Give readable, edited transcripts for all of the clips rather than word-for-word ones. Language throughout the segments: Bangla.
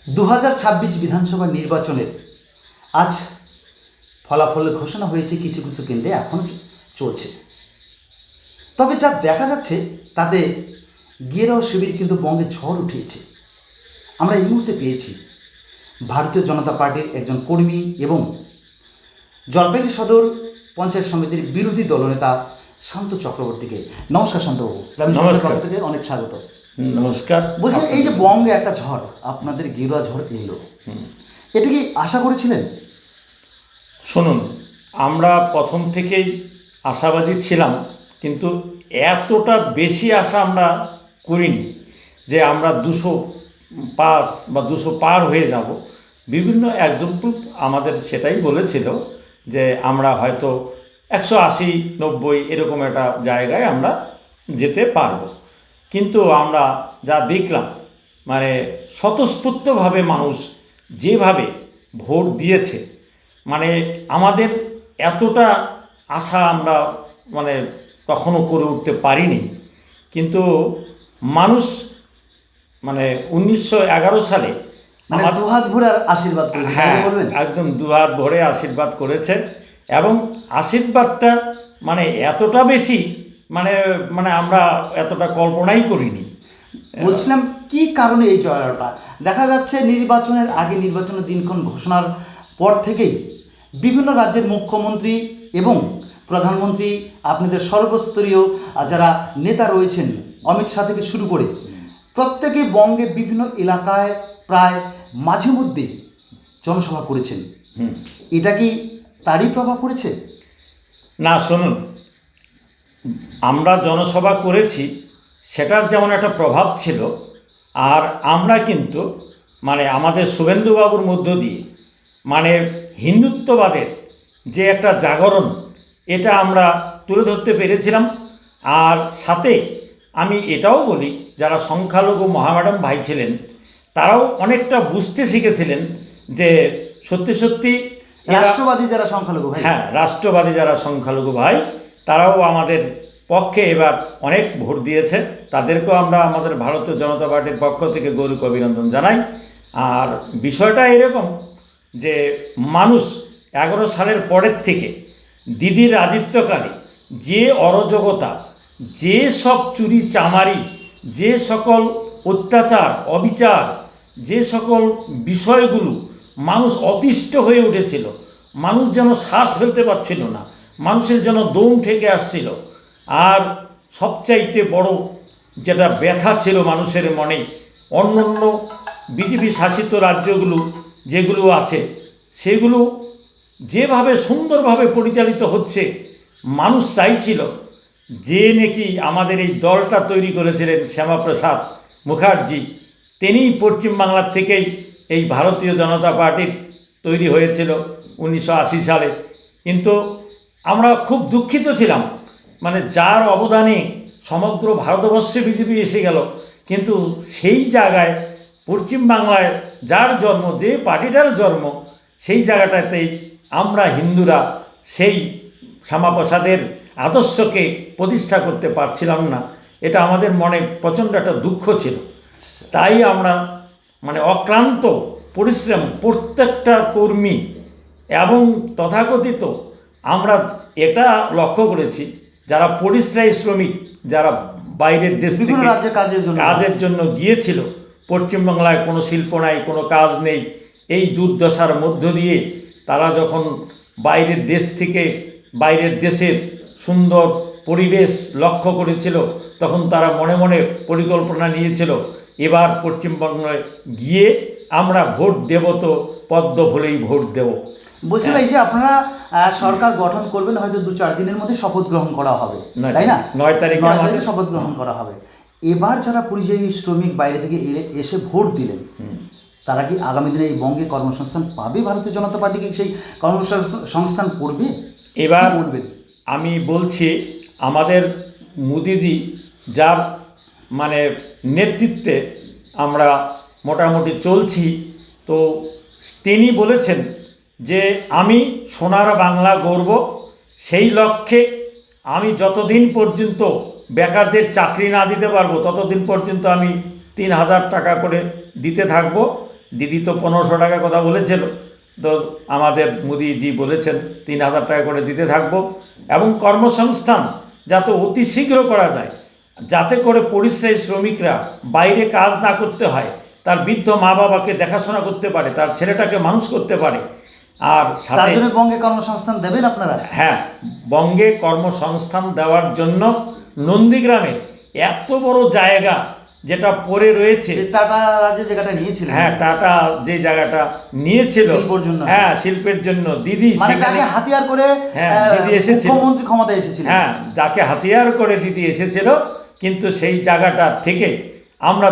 2026 বিধানসভা নির্বাচনের আজ ফলাফল ঘোষণা হয়েছে, কিছু কিছু কেন্দ্রে এখনও চলছে। তবে যা দেখা যাচ্ছে তাতে গেরো শিবির কিন্তু বঙ্গে ঝড় উঠিয়েছে। আমরা এই মুহূর্তে পেয়েছি ভারতীয় জনতা পার্টির একজন কর্মী এবং জলপাইগুড়ি সদর পঞ্চায়েত সমিতির বিরোধী দলনেতা শান্ত চক্রবর্তীকে। নমস্কার শান্তবাবু, পক্ষ থেকে অনেক স্বাগত। নমস্কার। বলছেন এই যে বঙ্গে একটা ঝড়, আপনাদের গেরুয়া ঝড় এলো, এটা কি আশা করেছিলেন? শুনুন, আমরা প্রথম থেকেই আশাবাদী ছিলাম, কিন্তু এতটা বেশি আশা আমরা করিনি যে আমরা 200 পাস বা 200 পার হয়ে যাব। বিভিন্ন এক্সাম্পল আমাদের সেটাই বলেছিল যে আমরা হয়তো 180-90 এরকম একটা জায়গায় আমরা যেতে পারবো। কিন্তু আমরা যা দেখলাম, মানে স্বতঃস্ফূর্তভাবে মানুষ যেভাবে ভোট দিয়েছে, মানে আমাদের এতটা আশা আমরা মানে কখনো করে উঠতে পারিনি। কিন্তু মানুষ মানে 1911 সালে মানে দুহাত ভরে আশীর্বাদ করেছে, তাই বলবেন? একদম দুহাত ভরে আশীর্বাদ করেছে, এবং আশীর্বাদটা মানে এতটা বেশি মানে মানে আমরা এতটা কল্পনাই করিনি। বলছিলাম কি কারণে এই জয়টা দেখা যাচ্ছে? নির্বাচনের আগে, নির্বাচনের দিনক্ষণ ঘোষণার পর থেকেই বিভিন্ন রাজ্যের মুখ্যমন্ত্রী এবং প্রধানমন্ত্রী, আপনাদের সর্বস্তরীয় যারা নেতা রয়েছেন, অমিত শাহ থেকে শুরু করে প্রত্যেকে বঙ্গের বিভিন্ন এলাকায় প্রায় মাঝে মধ্যে জনসভা করেছেন। এটা কি তারই প্রভাব পড়েছে? না, শুনুন, আমরা জনসভা করেছি, সেটার যেমন একটা প্রভাব ছিল, আর আমরা কিন্তু মানে আমাদের শুভেন্দুবাবুর মধ্য দিয়ে মানে হিন্দুত্ববাদের যে একটা জাগরণ, এটা আমরা তুলে ধরতে পেরেছিলাম। আর সাথে আমি এটাও বলি, যারা সংখ্যালঘু মহাম্যাডাম ভাই ছিলেন, তারাও অনেকটা বুঝতে শিখেছিলেন যে সত্যি সত্যি রাষ্ট্রবাদী যারা সংখ্যালঘু ভাই, হ্যাঁ, রাষ্ট্রবাদী যারা সংখ্যালঘু ভাই, তারাও আমাদের পক্ষে এবার অনেক ভোট দিয়েছে। তাদেরকেও আমরা আমাদের ভারতীয় জনতা পার্টির পক্ষ থেকে গৌরব অভিনন্দন জানাই। আর বিষয়টা এরকম যে মানুষ 11 সালের পরের থেকে দিদির রাজত্বকালে যে অরাজকতা, যে সব চুরি চামারি, যে সকল অত্যাচার অবিচার, যে সকল বিষয়গুলো মানুষ অতিষ্ঠ হয়ে উঠেছিল, মানুষ যেন শ্বাস ফেলতে পারছিল না, মানুষের যেন দম ঠেকে আসছিল। আর সবচাইতে বড় যেটা ব্যথা ছিল মানুষের মনে, অন্যান্য বিজেপি শাসিত রাজ্যগুলো যেগুলো আছে, সেগুলো যেভাবে সুন্দরভাবে পরিচালিত হচ্ছে, মানুষ চাইছিল যে নাকি আমাদের এই দলটা তৈরি করেছিলেন শ্যামাপ্রসাদ মুখার্জি, তিনিই পশ্চিমবাংলার থেকেই এই ভারতীয় জনতা পার্টির তৈরি হয়েছিল 1980 সালে। কিন্তু আমরা খুব দুঃখিত ছিলাম, মানে যার অবদানে সমগ্র ভারতবর্ষে বিজেপি এসে গেল, কিন্তু সেই জায়গায় পশ্চিমবাংলায় যার জন্ম, যে পার্টিটার জন্ম, সেই জায়গাটাতেই আমরা হিন্দুরা সেই শ্যামাপ্রসাদের আদর্শকে প্রতিষ্ঠা করতে পারছিলাম না। এটা আমাদের মনে প্রচণ্ড একটা দুঃখ ছিল। তাই আমরা মানে অক্লান্ত পরিশ্রম, প্রত্যেকটা কর্মী এবং তথাকথিত আমরা এটা লক্ষ্য করেছি, যারা পরিশ্রমী শ্রমিক, যারা বাইরের দেশ থেকে রাজ্যে কাজের জন্য গিয়েছিল, পশ্চিমবাংলায় কোনো শিল্প নাই, কোনো কাজ নেই, এই দুর্দশার মধ্য দিয়ে তারা যখন বাইরের দেশ থেকে, বাইরের দেশের সুন্দর পরিবেশ লক্ষ্য করেছিল, তখন তারা মনে মনে পরিকল্পনা নিয়েছিল, এবার পশ্চিমবঙ্গে গিয়ে আমরা ভোট দেব, তো পদ্ম ভুলেই ভোট দেব। বলছিলাম এই যে আপনারা সরকার গঠন করবেন, হয়তো 2-4 দিনের মধ্যে শপথ গ্রহণ করা হবে, তাই না? 9 তারিখে শপথ গ্রহণ করা হবে। এবার যারা পরিযায়ী শ্রমিক বাইরে থেকে এসে ভোট দিলেন, তারা কি আগামী দিনে এই বঙ্গে কর্মসংস্থান পাবে? ভারতীয় জনতা পার্টি কি সেই কর্মসংস্থান করবে? এবার বলবেন। আমি বলছি, আমাদের মোদিজি যার মানে নেতৃত্বে আমরা মোটামুটি চলছি, তো তিনি বলেছেন যে আমি সোনার বাংলা গড়ব, সেই লক্ষ্যে আমি যতদিন পর্যন্ত বেকারদের চাকরি না দিতে পারবো, ততদিন পর্যন্ত আমি 3000 টাকা করে দিতে থাকবো, দিদি তো 1500 টাকা কথা বলেছিল, তো আমাদের মোদিজি বলেছেন 3000 টাকা করে দিতে থাকবো, এবং কর্মসংস্থান যাতে অতি শীঘ্র করা যায়, যাতে করে পরিযায়ী শ্রমিকরা বাইরে কাজ না করতে হয়, তার বৃদ্ধ মা বাবাকে দেখাশোনা করতে পারে, তার ছেলেটাকে মানুষ করতে পারে। আর তার সাথে জন্য বঙ্গে কর্মসংস্থান দেবেন আপনারা? হ্যাঁ, বঙ্গে কর্মসংস্থান দেওয়ার জন্য নন্দীগ্রামের এত বড় জায়গা যেটা পড়ে রয়েছে, যে টাটা যে জায়গাটা নিয়েছিলেন, হ্যাঁ, টাটা যে জায়গাটা নিয়েছিল শিল্পের জন্য, হ্যাঁ শিল্পের জন্য, দিদি মানে সেখানে যাকে হাতিয়ার করে হ্যাঁ, দিদি এসেছিল। মুখ্যমন্ত্রী ক্ষমতায় এসেছিলেন, হ্যাঁ, যাকে হাতিয়ার করে দিদি এসেছিল, কিন্তু সেই জায়গাটা থেকে আমরা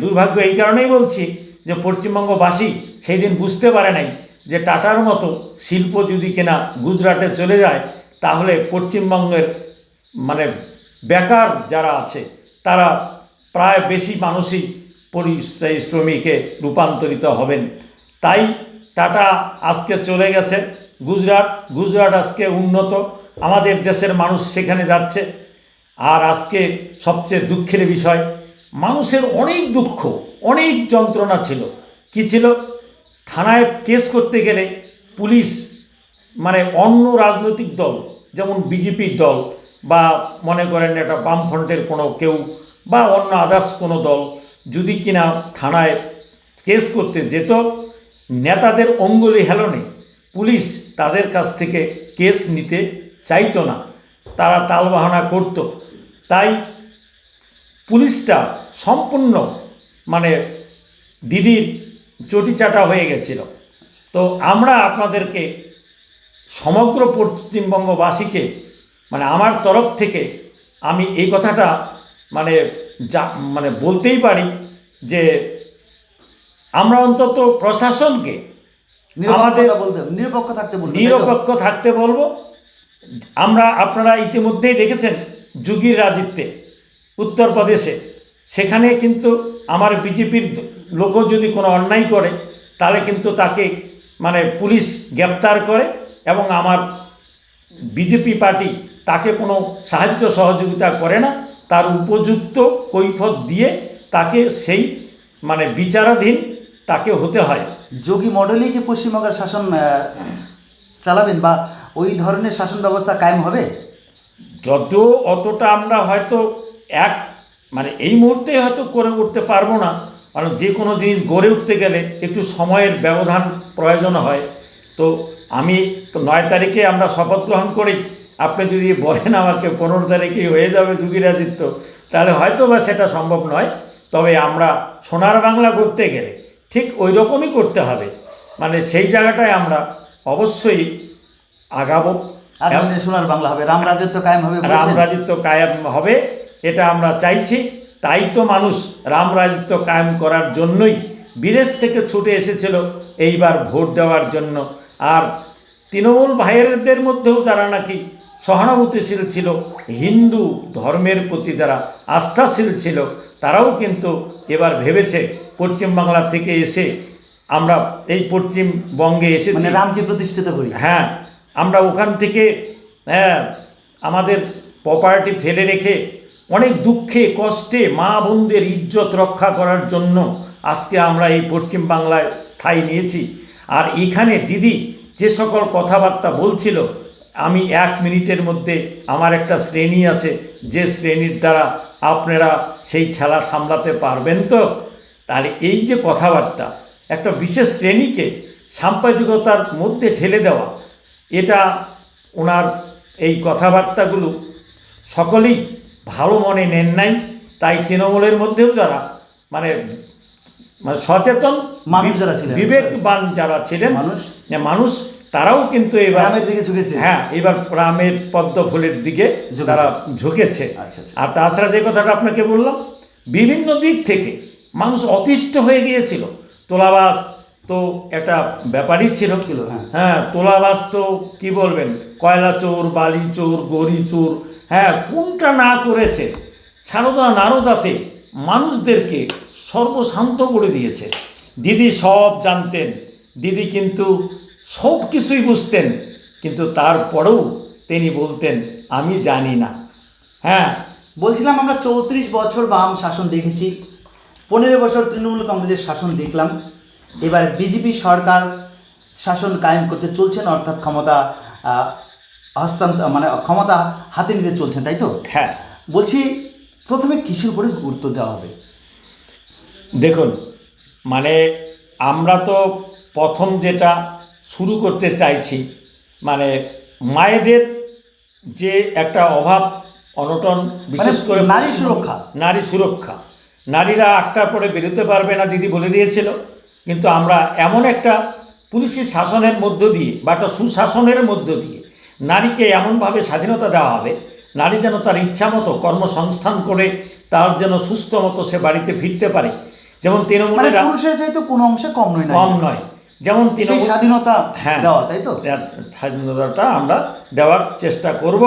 দুর্ভাগ্য এই কারণেই বলছি যে পশ্চিমবঙ্গবাসী সেই দিন বুঝতে পারে নাই যে টাটার মতো শিল্প যদি কিনা গুজরাটে চলে যায়, তাহলে পশ্চিমবঙ্গের মানে বেকার যারা আছে তারা প্রায় বেশি মানুষই পরিযায়ী শ্রমিকে রূপান্তরিত হবেন। তাই টাটা আজকে চলে গেছে গুজরাট আজকে উন্নত, আমাদের দেশের মানুষ সেখানে যাচ্ছে। আর আজকে সবচেয়ে দুঃখের বিষয়, মানুষের অনেক দুঃখ, অনেক যন্ত্রণা ছিল। কি ছিল? থানায় কেস করতে গেলে পুলিশ মানে অন্য রাজনৈতিক দল, যেমন বিজেপির দল বা মনে করেন একটা বামফ্রন্টের কোনো কেউ বা অন্য আদার্স কোনো দল যদি কিনা থানায় কেস করতে যেত, নেতাদের অঙ্গুলি হেলনে পুলিশ তাদের কাছ থেকে কেস নিতে চাইতো না, তারা তালবাহানা করত। তাই পুলিশটা সম্পূর্ণ মানে দিদির চটিচাটা হয়ে গেছিল। তো আমরা আপনাদেরকে সমগ্র পশ্চিমবঙ্গবাসীকে মানে আমার তরফ থেকে আমি এই কথাটা মানে বলতেই পারি যে আমরা অন্তত প্রশাসনকে আমাদের নিরপেক্ষ থাকতে বলবো। আপনারা ইতিমধ্যেই দেখেছেন যোগীর রাজত্বে উত্তরপ্রদেশে, সেখানে কিন্তু আমার বিজেপির লোকও যদি কোনো অন্যায় করে তাহলে কিন্তু তাকে মানে পুলিশ গ্রেপ্তার করে, এবং আমার বিজেপি পার্টি তাকে কোনো সাহায্য সহযোগিতা করে না, তার উপযুক্ত কৈফিয়ত দিয়ে তাকে সেই মানে বিচারাধীন তাকে হতে হয়। যোগী মডেলেই কি পশ্চিমবঙ্গের শাসন চালাবেন বা ওই ধরনের শাসন ব্যবস্থা কায়েম হবে? যদিও অতটা আমরা হয়তো মানে এই মুহূর্তে হয়তো করে উঠতে পারবো না, কারণ যে কোনো জিনিস গড়ে উঠতে গেলে একটু সময়ের ব্যবধান প্রয়োজন হয়। তো আমি 9 তারিখে আমরা শপথ গ্রহণ করি, আপনি যদি বলেন আমাকে 15 তারিখেই হয়ে যাবে যোগী রাজত্ব, তাহলে হয়তো বা সেটা সম্ভব নয়। তবে আমরা সোনার বাংলা করতে গেলে ঠিক ওই রকমই করতে হবে, মানে সেই জায়গাটায় আমরা অবশ্যই আগাবো। সোনার বাংলা হবে, রাম রাজত্ব কায়েম হবে, রাম রাজত্ব কায়েম হবে, এটা আমরা চাইছি। তাই তো মানুষ রাম রাজত্ব কায়েম করার জন্যই বিদেশ থেকে ছুটে এসেছিল এইবার ভোট দেওয়ার জন্য। আর তৃণমূল ভাইয়েরদের মধ্যেও যারা নাকি সহানুভূতিশীল ছিল, হিন্দু ধর্মের প্রতি যারা আস্থাশীল ছিল, তারাও কিন্তু এবার ভেবেছে পশ্চিমবাংলা থেকে এসে আমরা এই পশ্চিমবঙ্গে এসেছি রামকে প্রতিষ্ঠিত করি। হ্যাঁ, আমরা ওখান থেকে আমাদের প্রপার্টি ফেলে রেখে অনেক দুঃখে কষ্টে মা বোনদের ইজ্জত রক্ষা করার জন্য আজকে আমরা এই পশ্চিমবাংলায় স্থায়ী নিয়েছি। আর এখানে দিদি যে সকল কথাবার্তা বলছিল, আমি 1 মিনিটের মধ্যে আমার একটা শ্রেণী আছে, যে শ্রেণীর দ্বারা আপনারা সেই ঠেলা সামলাতে পারবেন। তো তাহলে এই যে কথাবার্তা একটা বিশেষ শ্রেণীকে সাম্প্রদায়িকতার মধ্যে ঠেলে দেওয়া, এটা ওনার এই কথাবার্তাগুলো সকলেই ভালো মনে নেন নাই। তাই তৃণমূলের মধ্যেও যারা মানে সচেতন মানুষ যারা ছিলেন, বিবেকবান যারা ছিলেন মানুষ, তারাও কিন্তু এবার রামের দিকে ঝুঁকেছে। হ্যাঁ, এবার রামের পদ্ম ফুলের দিকে তারা ঝুঁকেছে। আর তাছাড়া যে কথাটা আপনাকে বললাম, বিভিন্ন দিক থেকে মানুষ অতিষ্ঠ হয়ে গিয়েছিল। তোলাবাস তো একটা ব্যাপারই ছিল। হ্যাঁ, তোলাবাস তো কি বলবেন, কয়লা চোর, বালি চোর, গড়ি চোর, হ্যাঁ, কোনটা না করেছে। সারদা নারদাতে মানুষদেরকে সর্বশান্ত করে দিয়েছে। দিদি সব জানতেন, দিদি কিন্তু সব কিছুই বুঝতেন, কিন্তু তারপরেও তিনি বলতেন আমি জানি না। হ্যাঁ, বলছিলাম আমরা 34 বছর বাম শাসন দেখেছি, 15 বছর তৃণমূল কংগ্রেসের শাসন দেখলাম, এবার বিজেপি সরকার শাসন কায়েম করতে চলছেন, অর্থাৎ ক্ষমতা মানে ক্ষমতা হাতে নিতে চলছেন, তাই তো? হ্যাঁ, বলছি প্রথমে কিসের উপরে গুরুত্ব দেওয়া হবে? দেখুন, মানে আমরা তো প্রথম যেটা শুরু করতে চাইছি, মানে মায়েদের যে একটা অভাব অনটন, বিশেষ করে নারী সুরক্ষা। নারী সুরক্ষা, নারীরা 8টার পরে বেরোতে পারবে না দিদি বলে দিয়েছিল, কিন্তু আমরা এমন একটা পুলিশের শাসনের মধ্য দিয়ে বা একটা সুশাসনের মধ্য দিয়ে নারীকে এমনভাবে স্বাধীনতা দেওয়া হবে, নারী যেন তার ইচ্ছা মতো কর্মসংস্থান করে তার যেন সুস্থ মতো সে বাড়িতে ফিরতে পারে। যেমন মানে তৃণমূলের পুরুষের চাইতে কোনো অংশে কম নয়, কম নয়, যেমন সেই তৃণমূল স্বাধীনতা হ্যাঁ দেওয়া, তাই তো? তার স্বাধীনতাটা আমরা দেওয়ার চেষ্টা করব।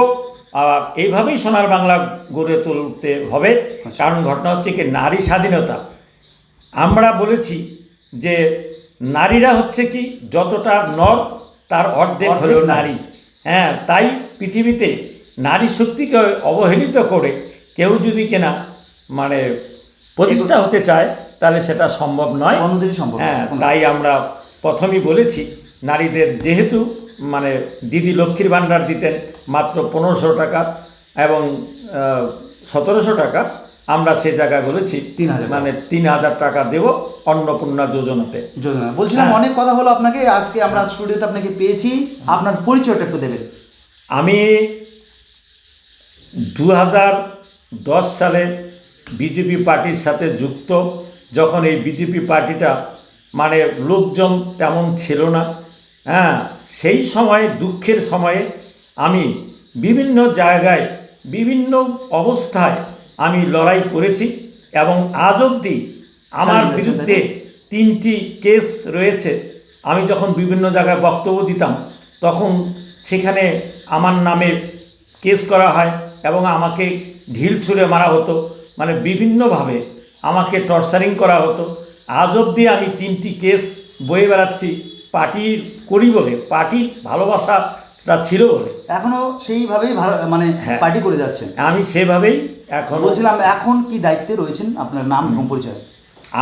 আর এইভাবেই সোনার বাংলা গড়ে তুলতে হবে। কারণ ঘটনা হচ্ছে কি, নারী স্বাধীনতা আমরা বলেছি যে নারীরা হচ্ছে কি যতটা নর তার অর্ধেক হলো অর্ধেক নারী। হ্যাঁ, তাই পৃথিবীতে নারী শক্তিকে অবহেলিত করে কেউ যদি কিনা মানে প্রতিষ্ঠা হতে চায় তাহলে সেটা সম্ভব নয়, কোনোদিনই সম্ভব নয়। হ্যাঁ, তাই আমরা প্রথমেই বলেছি নারীদের যেহেতু মানে দিদি লক্ষ্মীর ভাণ্ডার দিতেন মাত্র 1500 টাকা এবং 1700 টাকা, আমরা সে জায়গায় বলেছি 3000 মানে 3000 টাকা দেব অন্নপূর্ণা যোজনাতে। যোজনা। বলছিলাম হ্যাঁ। অনেক কথা হলো আপনাকে, আজকে আমরা স্টুডিওতে আপনাকে পেয়েছি, আপনার পরিচয়টা একটু দেবেন। আমি 2010 সালে বিজেপি পার্টির সাথে যুক্ত। যখন এই বিজেপি পার্টিটা মানে লোকজন তেমন ছিল না, হ্যাঁ, সেই সময়ে দুঃখের সময়ে আমি বিভিন্ন জায়গায় বিভিন্ন অবস্থায় আমি লড়াই করেছি এবং আজ অবধি আমার বিরুদ্ধে 3টি কেস রয়েছে। আমি যখন বিভিন্ন জায়গায় বক্তব্য দিতাম তখন সেখানে আমার নামে কেস করা হয় এবং আমাকে ঢিল ছুঁড়ে মারা হতো, মানে বিভিন্নভাবে আমাকে টর্চারিং করা হতো। আজ অবধি আমি 3টি কেস বয়ে বেড়াচ্ছি পার্টির করি বলে, পার্টির ভালোবাসাটা ছিল বলে। এখনো সেইভাবেই মানে হ্যাঁ। পার্টি করে যাচ্ছেন। আমি সেভাবেই এখন বলছিলাম এখন কি দায়িত্বে রয়েছেন, আপনার নাম এবং পরিচয়?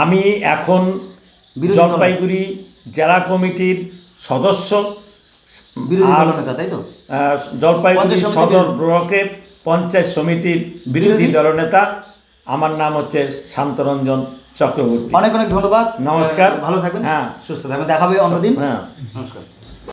আমি এখন বিরোধী দল- জলপাইগুড়ি জেলা কমিটির সদস্য, বিরোধী আর দলনেতা, তাই তো? জলপাইগুড়ি পঞ্চায়েত সমিতির সদর ব্লকের পঞ্চায়েত সমিতির বিরোধী দলনেতা। আমার নাম হচ্ছে শান্তরঞ্জন চক্রবর্তী। অনেক অনেক ধন্যবাদ, নমস্কার। ভালো থাকবেন, হ্যাঁ। সুস্থ থাকবেন, দেখা হবে অন্যদিন। হ্যাঁ। নমস্কার।